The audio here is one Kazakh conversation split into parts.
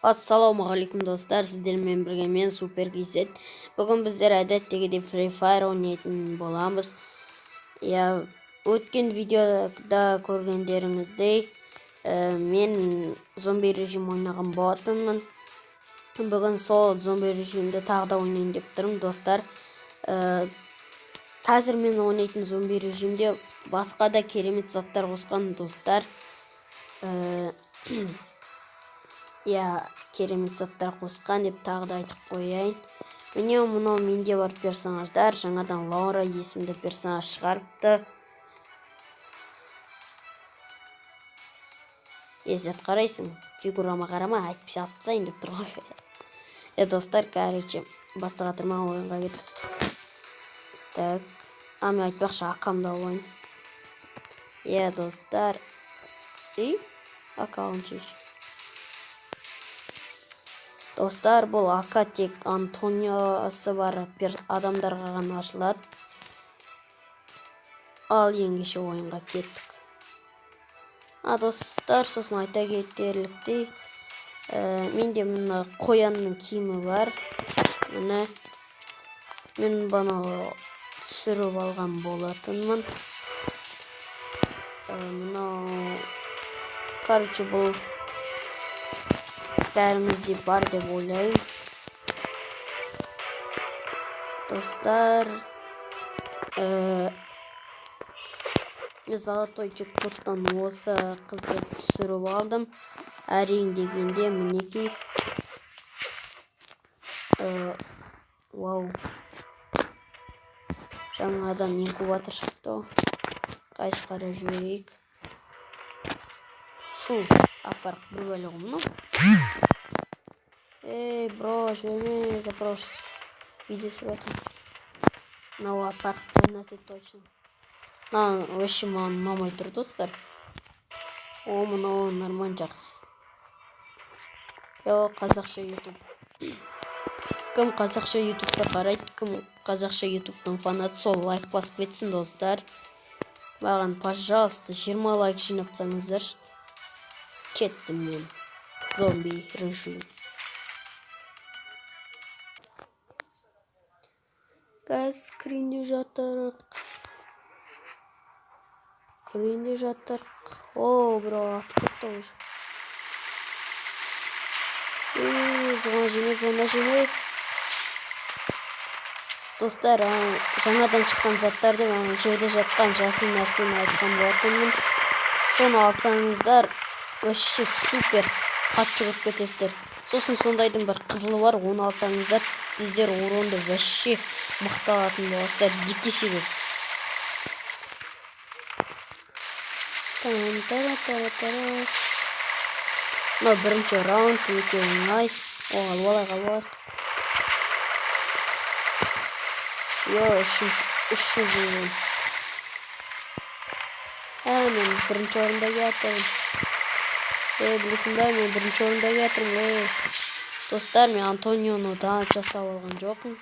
Ассалаумағалейкум достар, сіздермен бірге мен Супер Кизет. Бүгін біздер әдеттегідей Free Fire ойнайтын боламыз. Өткен видеода көргендеріңіздей, мен зомби режим ойнаған болатынмын. Бүгін сол зомби режимді тағы да ойнайын деп тұрмын достар. Қазір мен ойнайтын зомби режимде басқа да керемет заттар қосқан достар. Керемет заттар қосқан деп тағы да айтып қояйын. Міне мынау менде бар персонаждар. Жаңадан Лаура есімді персонаж шығарыпты. Езет қарайсың, фигурама қарама, әйтпесе алып тастайын деп тұр ғой. Достар, короче, бастыға тұрма ойынға кеттік. Так, мен айтпақшы аккаунтта ойын. Достар. Аккаунт шеш. Достар, бұл ака тек Антониосы бар адамдарға ғана ашылады. Ал еңгеше ойынға кеттік. Достар, сосын айта кетерліктей, менде мына қоянның киімі бар. Міне, мен баны түсіріп алған болатынмын. Мынау, короче, бұл бәрімізде бар деп ойлаймын. Достар, мен золотой джекпоттан осы қызды түсіріп алдым. Әрең дегенде мінекей. Вау. Жаңадан инкубатор шықты. Қайсы қарай жіберейік. Апарық бір бөлі ғымны. Бро, жіберме, запрос. Видеосы в этом. Мынау апарық бірнәрсе точно. Вообще маған ұнамай тұр достар. Мынау нормально жақсы. Қазақша YouTube. Кім қазақша YouTube'да қарайды, кім қазақша YouTube'дан фанат, сол лайк басып кетсін достар. Маған, пожалуйста, 20 лайк жинапсаңыздар. Кеттім мен. Зомби режим. Газ, скринде жатырық. Бро, атқытты уже. Зона жеме. Достар, жаңадан шыққан заттарды мен жерде жатқан жасыл нәрсені айтқан болатынмын. Соны алсаңыздар, вообще супер қат жүгіріп кетесіздер. Сосын сондайдың бір қызылы бар, оны алсаңыздар, сіздер уронды вообще мықты алатын боласыздар, 2 есе көп. Мынау бірінші раунд өте оңай. Алып. Үшінші. Мен бірінші орында кетірім. Білесің бе, мен бірінші орында кетірім. Достар, мен Антонионы данат жасап алған жоқпын.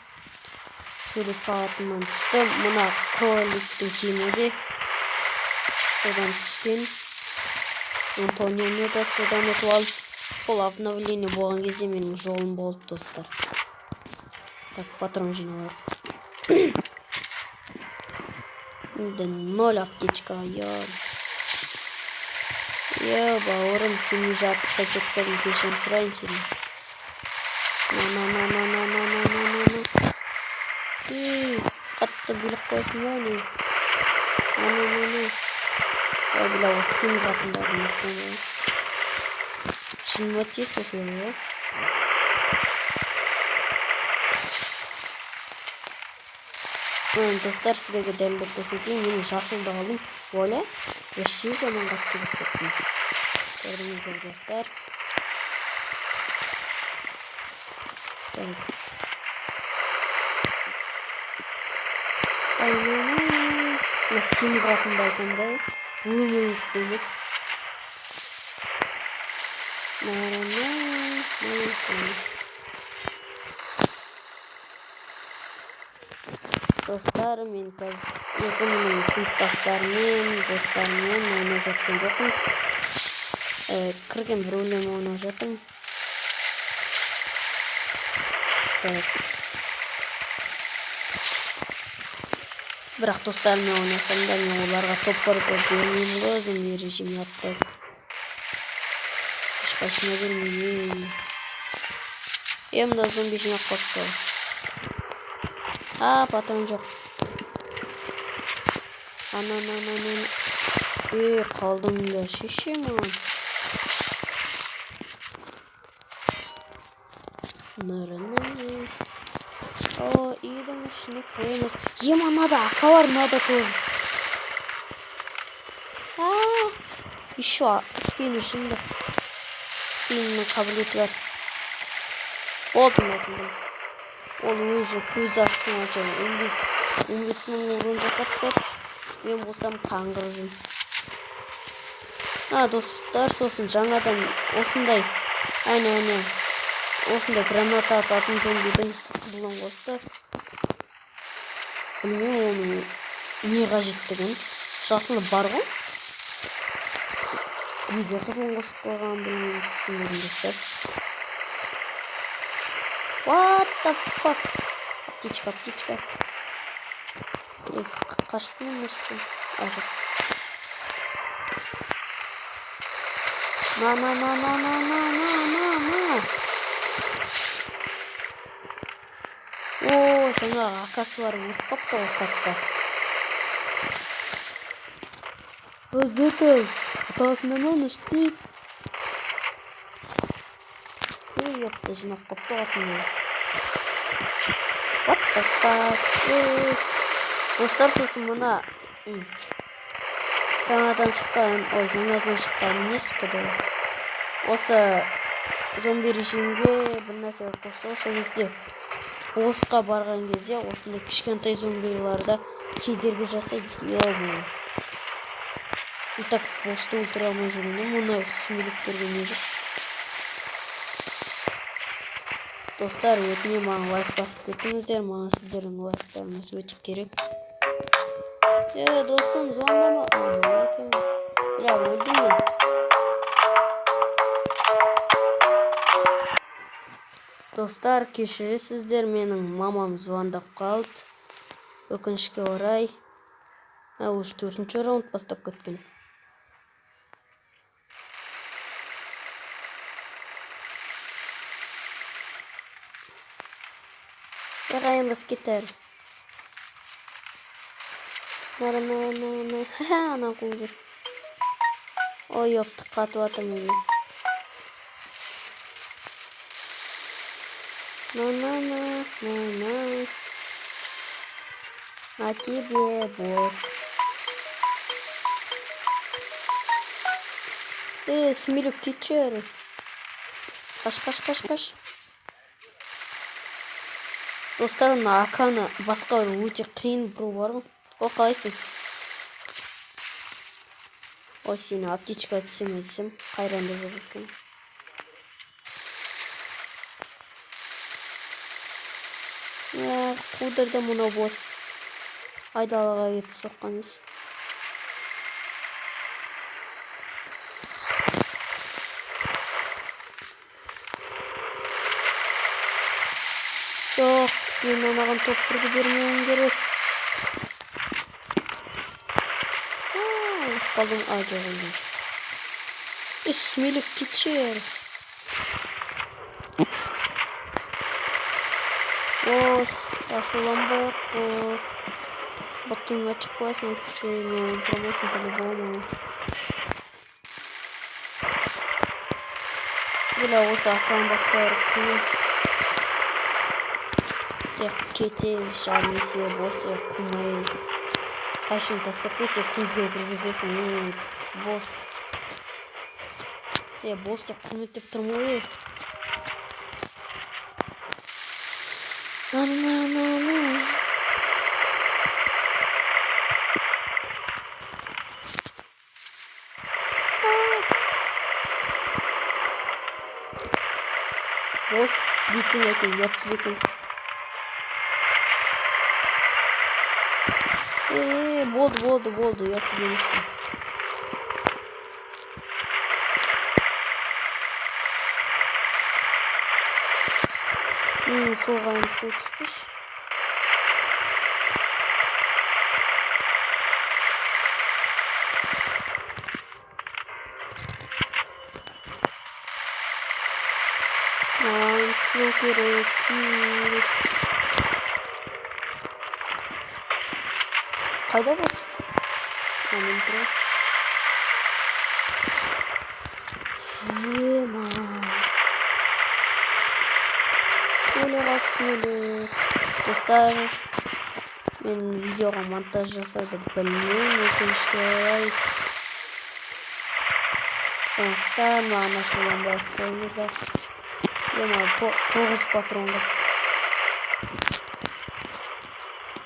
Сурет салатыннан түсті. Мұна кроликтің киімі содан түскен. Антонионы да содан өтіп алып. Сол обновление болған кезде менің жолым болды достар. Так, патрон жиналар. 0 аптечка, бауырым, кеме жатып қачеттігін кешен сұрайым сені. Қатты біліп қойсын ба, Біла осы сені қатындарын мұқтан. Шынма тек осылы. Достар, сіздерге дәлдеп көрсетейін, мен жасылды алдым. Оля, вообще жаман қатты деп кеттім. Көрдіңіздер достар. Сені қатында айтқандай. Көмек. Достар, мен менің сыныптастармен, достармен ойнап жатқан жоқпын. Кірген бір өлең ойнап жатырмын. аттайық. Бірақ достарыммен ойнасам да мен оларға топ бермеймін ғой, зомби режиміне аттайық. Ешқайсына бермеймін. Мында зомби жинап қойыпты. Патрон жоқ. Қалдым да шешемін. Үйдің ішіне кіреміз. Надо акалар, надо тоже. Еще скин ішінде. Скиннің қабілеті бар. Болдым. Ол өзі көз ашуын açады. 15 мың орын жасап қойып, мен болсам қаңғырып жүрмін. Достар, сосын жаңадан осындай осындай граната ататын зомбидің қызылын қосты. Білмеймін оның не қажеттігін. Жасылы бар ғой. Неге қызылын қосып қойған білмеймін, түсінбедім достар. What the fuck? Птичка. Қаштың мұштың. Ажық. На. Жаңағы акасы бар, өтіп қапты ғой қасқа. Атасына ма нышты? Ёпта, жинап қапты атымды. What the fuck? Достар, сосын мұна жаңадан шыққан не шыққыды. Осы зомби режимге бір нәрсе қосты. Осы кезде босқа барған кезде осындай кішкентай зомбиларда кедергі жасайды. И так босты өлтіре алмай жүрмін. Мұны сүмеліктерге не жоқ. Достар, өтіне маған лайк басып кетіңіздер. Маған сіздердің лайктарыңыз өте керек. Досым, звондама. Бля, өлдім мен. Достар, кешіресіздер, менің мамам звондап қалды. Өкінішке орай. Уже 4-ші раунд бастап кеткен. Яғайын бас кетер. Ана қол жүр. Ой, өпті қатып атым өлі. А тебе, босс. Смелюк кетшері. Қаш. Достар, аканы басқа өте қиын бұру бар ғой. Қалайсың? Сені аптечка түсем етсем, қайранды жоқ екен. Қудырды мұна бос. Айдалаға кетіп соққаныз. Жоқ, мен анаған топпырды бермеуім керек. Қалдым, жоқ олдым. Смелік кетшер. Ашуланбай баттың açık қойсын, мен промосын по-любому. Бля, осы аққан басқа ұрықтың. Кетел, шармесе, босы, құмай. Қашын тастап өте көзге кіргізесің, бос. Бос деп құрметтеп тұрмай. Бос, дейтін әйтен, ұятсыз екенсің. Болды, ұятсыз емессің. Соған seçmiş. Çok gerekli. Kayda bas. Amin bro. Şöyle basmalı. Dostlar. Ben videoya montaj жасауды білмеймін өкінішке. Сондықтан маған ашуланбай қойыңыздар. Ема 9 патронға.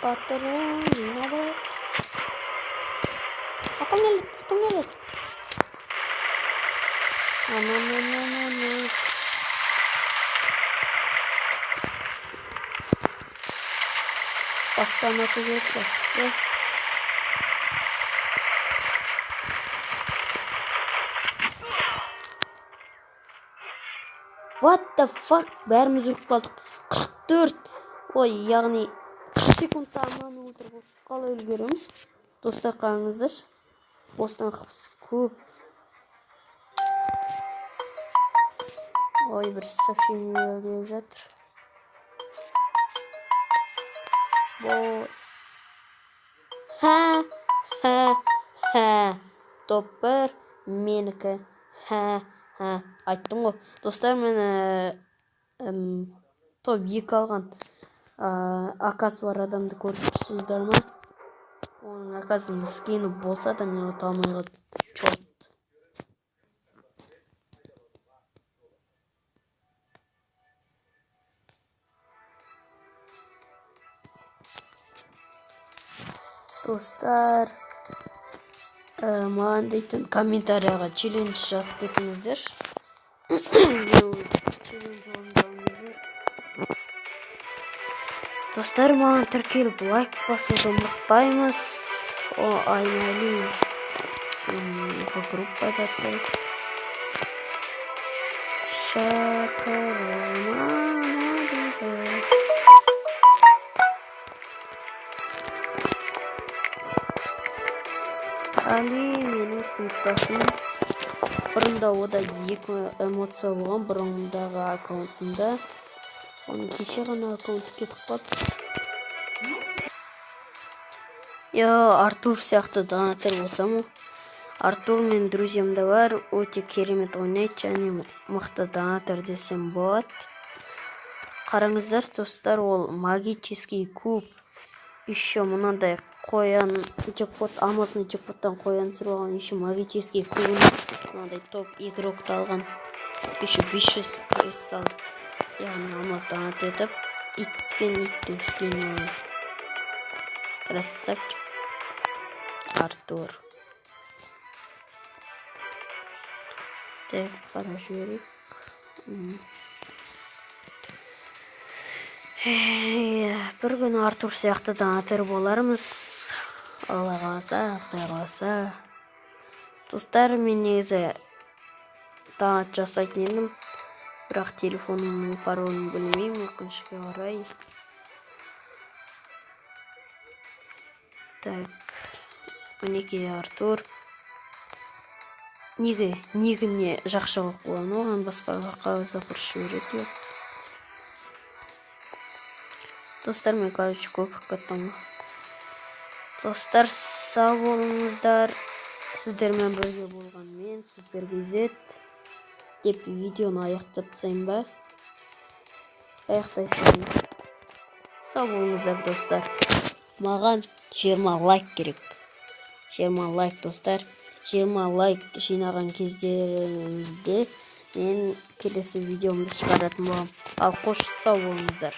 Патрон жинады. Атаң келеді. Ана. Бастан ату керек басты. What the fuck? Бәріміз ұрып қалдық. 44. Ой, яғни 40 секундта аман отырып қалай үлгереміз? Достар қараңыздар. Бостан қыпсы көп. Ой, бір сообщениелер келіп жатыр. Бос. Ха. Топ 1 менікі. Ха. Айттым ғой. Достар, мен топ 2 алған акасы бар адамды көріп тұрсыздар ма? Оның акасының скені болса да мен ота алмай қалдым. Чорт. Достар, маған дейтін комментарияға челлендж жазып кетіңіздер. Достар, маған тіркеліп лайк басуды ұмытпаймыз. Айналайын. Группада тек. Али менің сыныптасым. Бұрында ода 2 эмоция болған бұрындағы аккаунтында. Оның кеше ғана аккаунты кетіп қалды. Артур сияқты донатор болсам, Артур мен друзьямда бар, өте керемет ойнайды және мықты донатор десем болады. Қараңыздар, достар, ол магический куб. Еще мынандай қоян джекпот, амазный джекпоттан қоян сұраған, еще магический куб. Мынандай топ игрокты алған. Еще 500 кристалл. Яғни амаз донат етіп, итпен иттің скені алған. Красавчик. Артур. Так, қарап жіберейік. Бір күні Артур сияқты донатор болармыз. Алла қаласа, Құдай қаласа. Достар, мен негізі донат жасайтын едім. Бірақ телефонымның паролін білмеймін, өкінішке орай. Так, мінекей Артур. Негіне жақшылық болған, оған басқа қағазда бұрыш жібереді. Достар, мен короче көпіріп кеттім. Достар, сау болыңыздар. Сіздермен бірге болған мен Супер Гизет деп видеоны аяқтап тастайын ба? Аяқтай салайын. Сау болыңыздар, достар. Маған 20 лайк керек. 20 лайк, достар. 20 лайк жинаған кездеріңізде мен келесі видеомды шығаратын боламын. Ал қош, сау болыңыздар.